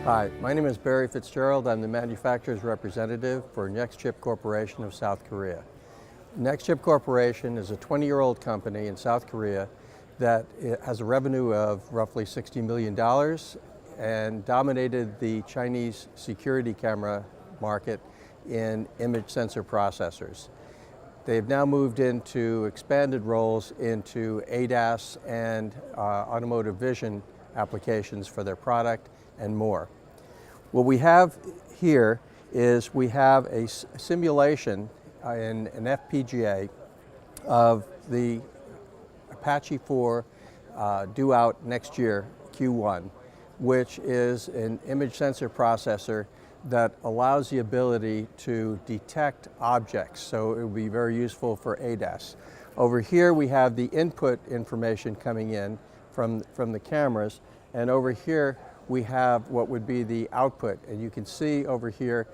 Hi, my name is Barry Fitzgerald. I'm the manufacturer's representative for Nextchip Corporation of South Korea. Nextchip Corporation is a 20-year-old company in South Korea that has a revenue of roughly $60 million and dominated the Chinese security camera market in image sensor processors. They've now moved into expanded roles into ADAS and automotive vision applications for their product and more. What we have here is we have a simulation in an FPGA of the Apache4 due out next year, Q1, which is an image sensor processor that allows the ability to detect objects, so it will be very useful for ADAS. Over here we have the input information coming in from the cameras, and over here we have what would be the output. And you can see over here,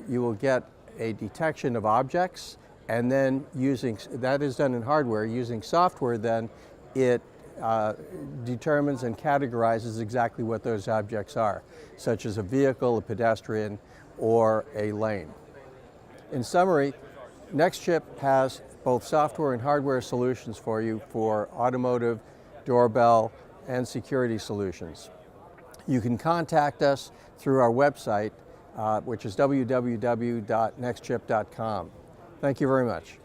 you will get a detection of objects, and then that is done in hardware. Using software then, it determines and categorizes exactly what those objects are, such as a vehicle, a pedestrian, or a lane. In summary, Nextchip has both software and hardware solutions for you for automotive, doorbell, and security solutions. You can contact us through our website, which is www.nextchip.com. Thank you very much.